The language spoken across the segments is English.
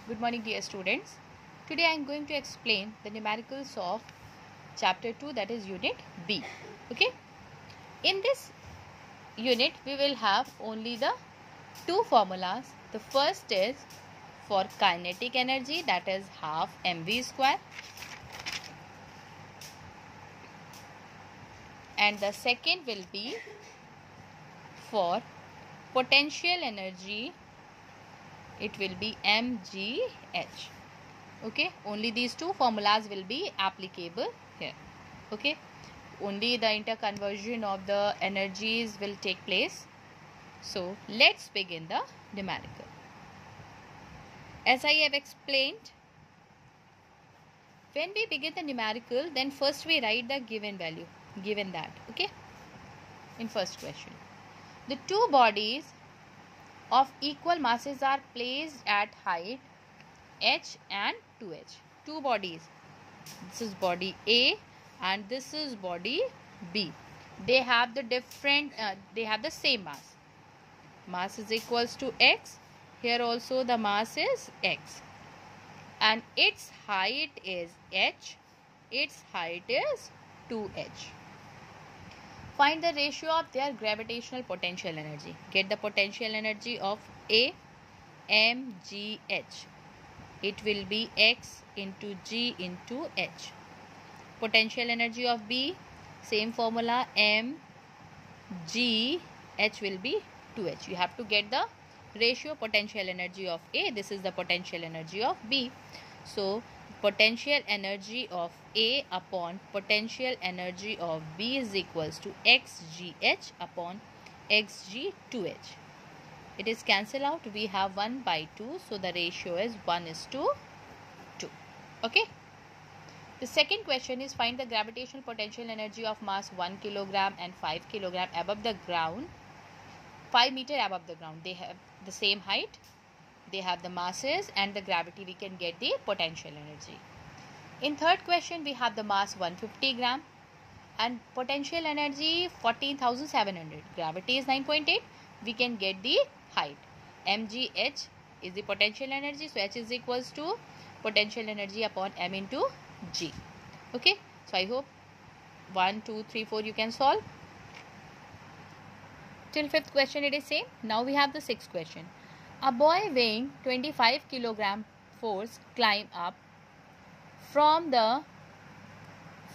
Good morning, dear students. Today I am going to explain the numericals of chapter 2, that is unit B. Okay. In this unit we will have only the two formulas. The first is for kinetic energy, that is half mv square, and the second will be for potential energy. It will be mgh. Okay, only these two formulas will be applicable here. Okay, only the interconversion of the energies will take place. So let's begin the numerical. As I have explained, when we begin the numerical, then first we write the given value, given that. Okay, in first question, the two bodies of equal masses are placed at height h and 2h. Two bodies, this is body A and this is body B. They have the different they have the same mass. Mass is equals to x. Here also the mass is x, and its height is h. Its height is 2h. Find the ratio of their gravitational potential energy. Get the potential energy of A, mgh. It will be x into g into h. Potential energy of B, same formula, m g h will be 2h. You have to get the ratio potential energy of A. This is the potential energy of B. So potential energy of A upon potential energy of B is equals to xgh upon xg 2h. It is cancel out. We have 1 by 2. So the ratio is 1:2. Okay. The second question is find the gravitational potential energy of mass 1 kilogram and 5 kilogram above the ground, 5 meter above the ground. They have the same height, they have the masses and the gravity. We can get the potential energy. In third question, we have the mass 150 gram and potential energy 14,700. Gravity is 9.8. We can get the height. mgh is the potential energy. So h is equals to potential energy upon m into g. Okay. So I hope 1, 2, 3, 4 you can solve. Till fifth question it is same. Now we have the sixth question. A boy weighing 25 kilogram force climb up from the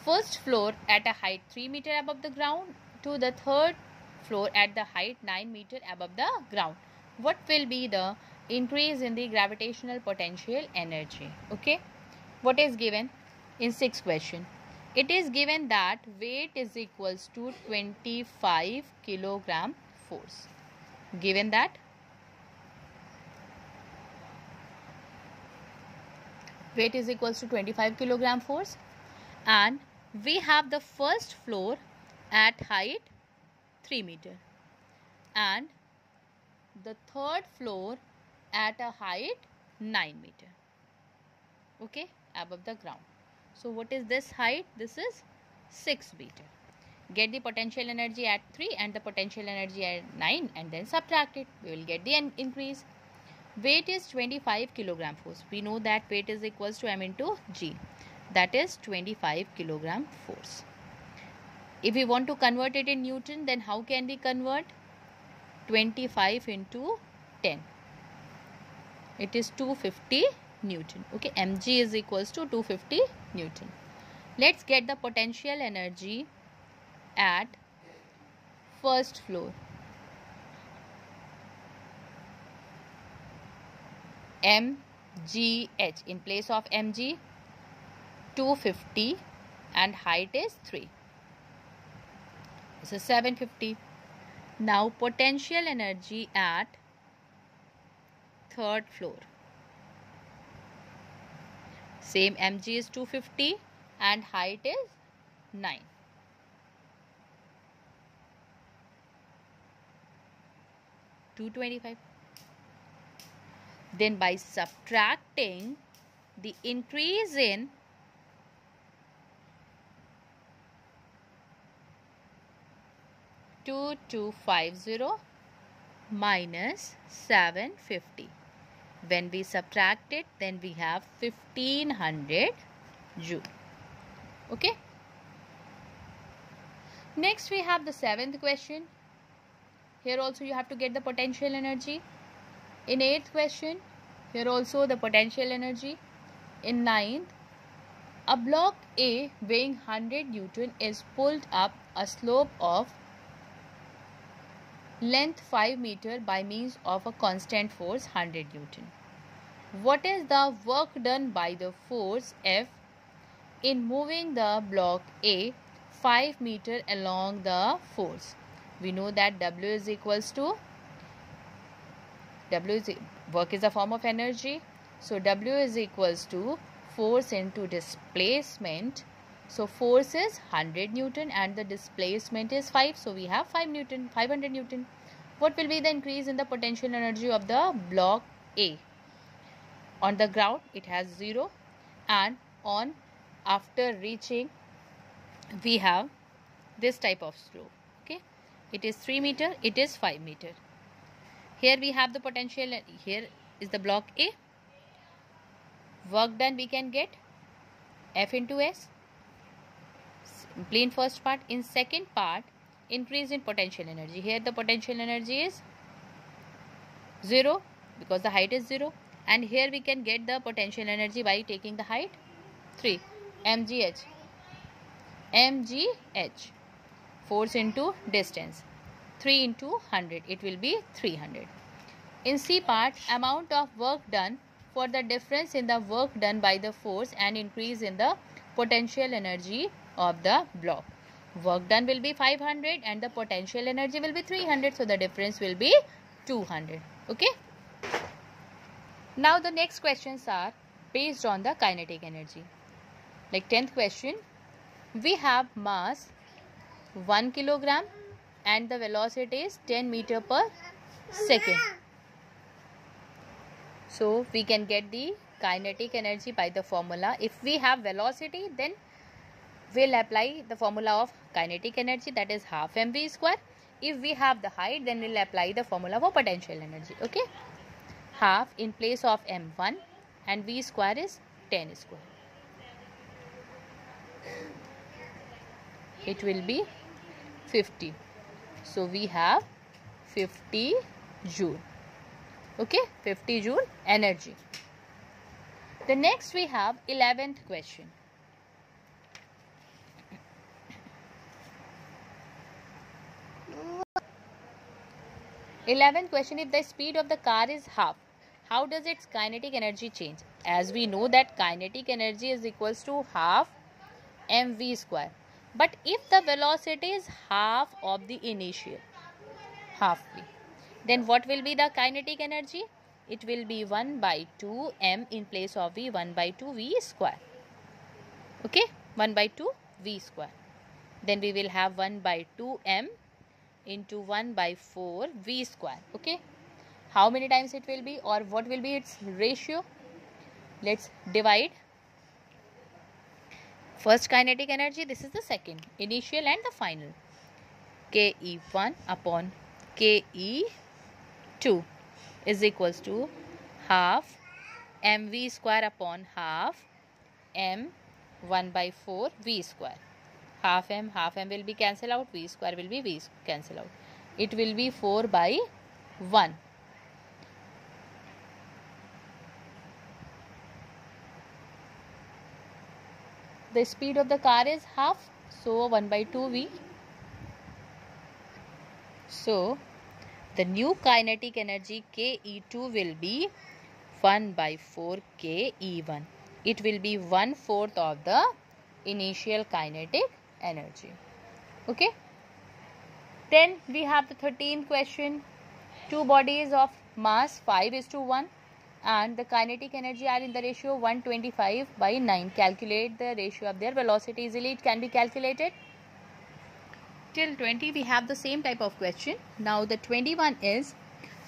first floor at a height 3 meter above the ground to the third floor at the height 9 meter above the ground. What will be the increase in the gravitational potential energy? Okay. What is given in sixth question? It is given that weight is equals to 25 kilogram force. Given that weight is equals to 25 kilogram force, and we have the first floor at height 3 meter and the third floor at a height 9 meter. Okay, above the ground. So what is this height? This is 6 meter. Get the potential energy at 3 and the potential energy at 9 and then subtract it. We will get the increase. Weight is 25 kilogram force. We know that weight is equals to m into g. That is 25 kilogram force. If we want to convert it in Newton, then how can we convert? 25 into 10. It is 250 Newton. Okay, mg is equals to 250 Newton. Let's get the potential energy at first floor. mgh in place of mg, 250 and height is 3. This is 750. Now potential energy at third floor. Same, mg is 250 and height is 9. $225. Then by subtracting the increase in $2,250 minus 750, When we subtract it, then we have 1500 joule. Okay. Next we have the 7th question. Here also you have to get the potential energy. In 8th question, here also the potential energy. In 9th, a block A weighing 100 Newton is pulled up a slope of length 5 meter by means of a constant force 100 Newton. What is the work done by the force F in moving the block A 5 meter along the force? We know that W is equals to work is a form of energy. So W is equals to force into displacement. So force is 100 Newton and the displacement is 5. So we have 500 Newton. What will be the increase in the potential energy of the block A? On the ground it has 0, and on after reaching we have this type of slope. Okay, it is 3 meter, it is 5 meter. Here we have the potential. Here is the block A. Work done we can get F into S. Simply in first part. In second part, increase in potential energy. Here the potential energy is 0 because the height is 0. And here we can get the potential energy by taking the height 3 mgh. mgh. Force into distance. 3 into 100. It will be 300. In C part, amount of work done for the difference in the work done by the force and increase in the potential energy of the block. Work done will be 500 and the potential energy will be 300. So the difference will be 200. Okay. Now the next questions are based on the kinetic energy. Like 10th question, we have mass 1 kilogram and the velocity is 10 meter per second. So we can get the kinetic energy by the formula. If we have velocity, then we'll apply the formula of kinetic energy, that is half mv square. If we have the height, then we'll apply the formula for potential energy. Okay, half in place of m1 and v square is 10 square. It will be 50. So we have 50 joule. Okay, 50 joule energy. The next we have 11th question. 11th question, if the speed of the car is half, how does its kinetic energy change? As we know that kinetic energy is equals to half mv square. But if the velocity is half of the initial, half v, then what will be the kinetic energy? It will be 1 by 2 m in place of v, 1 by 2 v square. Okay, 1 by 2 v square. Then we will have 1 by 2 m into 1 by 4 v square. Okay, how many times it will be, or what will be its ratio? Let's divide. First kinetic energy, this is the second, initial and the final. Ke1 upon Ke2 is equals to half mv square upon half m 1 by 4 v square. Half m will be cancel out, v square will be v cancel out. It will be 4 by 1. The speed of the car is half, so 1 by 2 v. So the new kinetic energy Ke2 will be 1 by 4 Ke1. It will be 1/4 of the initial kinetic energy. Okay. Then we have the 13th question. Two bodies of mass 5:1 and the kinetic energy are in the ratio 125 by 9. Calculate the ratio of their velocity easily. It can be calculated. Till 20 we have the same type of question. Now the 21 is,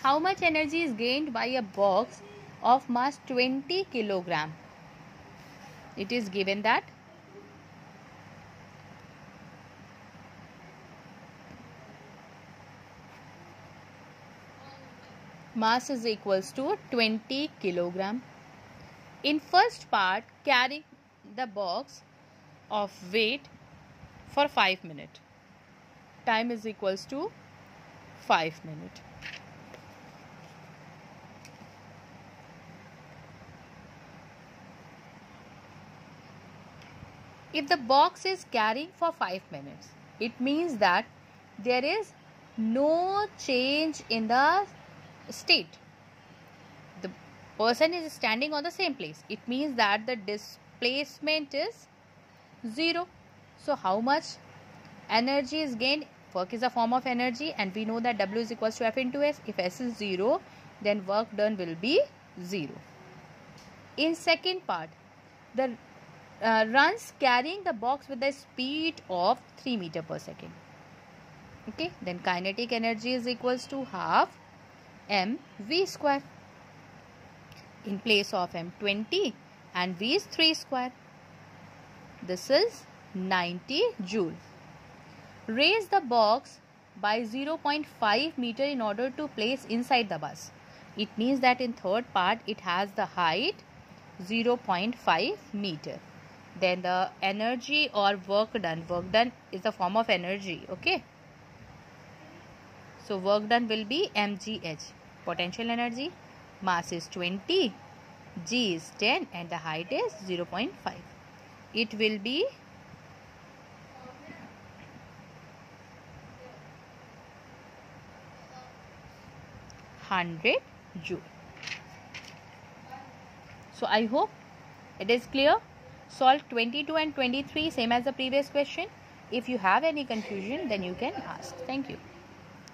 how much energy is gained by a box of mass 20 kilogram? It is given that mass is equals to 20 kilogram. In first part, carry the box of weight for 5 minutes. Time is equals to 5 minutes. If the box is carrying for 5 minutes, it means that there is no change in the state. The person is standing on the same place. It means that the displacement is 0. So how much energy is gained? Work is a form of energy, and we know that W is equals to F into S. If S is 0, then work done will be 0. In second part, the runs carrying the box with the speed of 3 meter per second. Okay, then kinetic energy is equals to half mv square. In place of m 20 and v is 3 square. This is 90 joule. Raise the box by 0.5 meter in order to place inside the bus. It means that in third part it has the height 0.5 meter. Then the energy or work done is a form of energy. Okay, so work done will be mgh. Potential energy, mass is 20, g is 10 and the height is 0.5. It will be 100 joule. So I hope it is clear. Solve 22 and 23 same as the previous question. If you have any confusion, then you can ask. Thank you.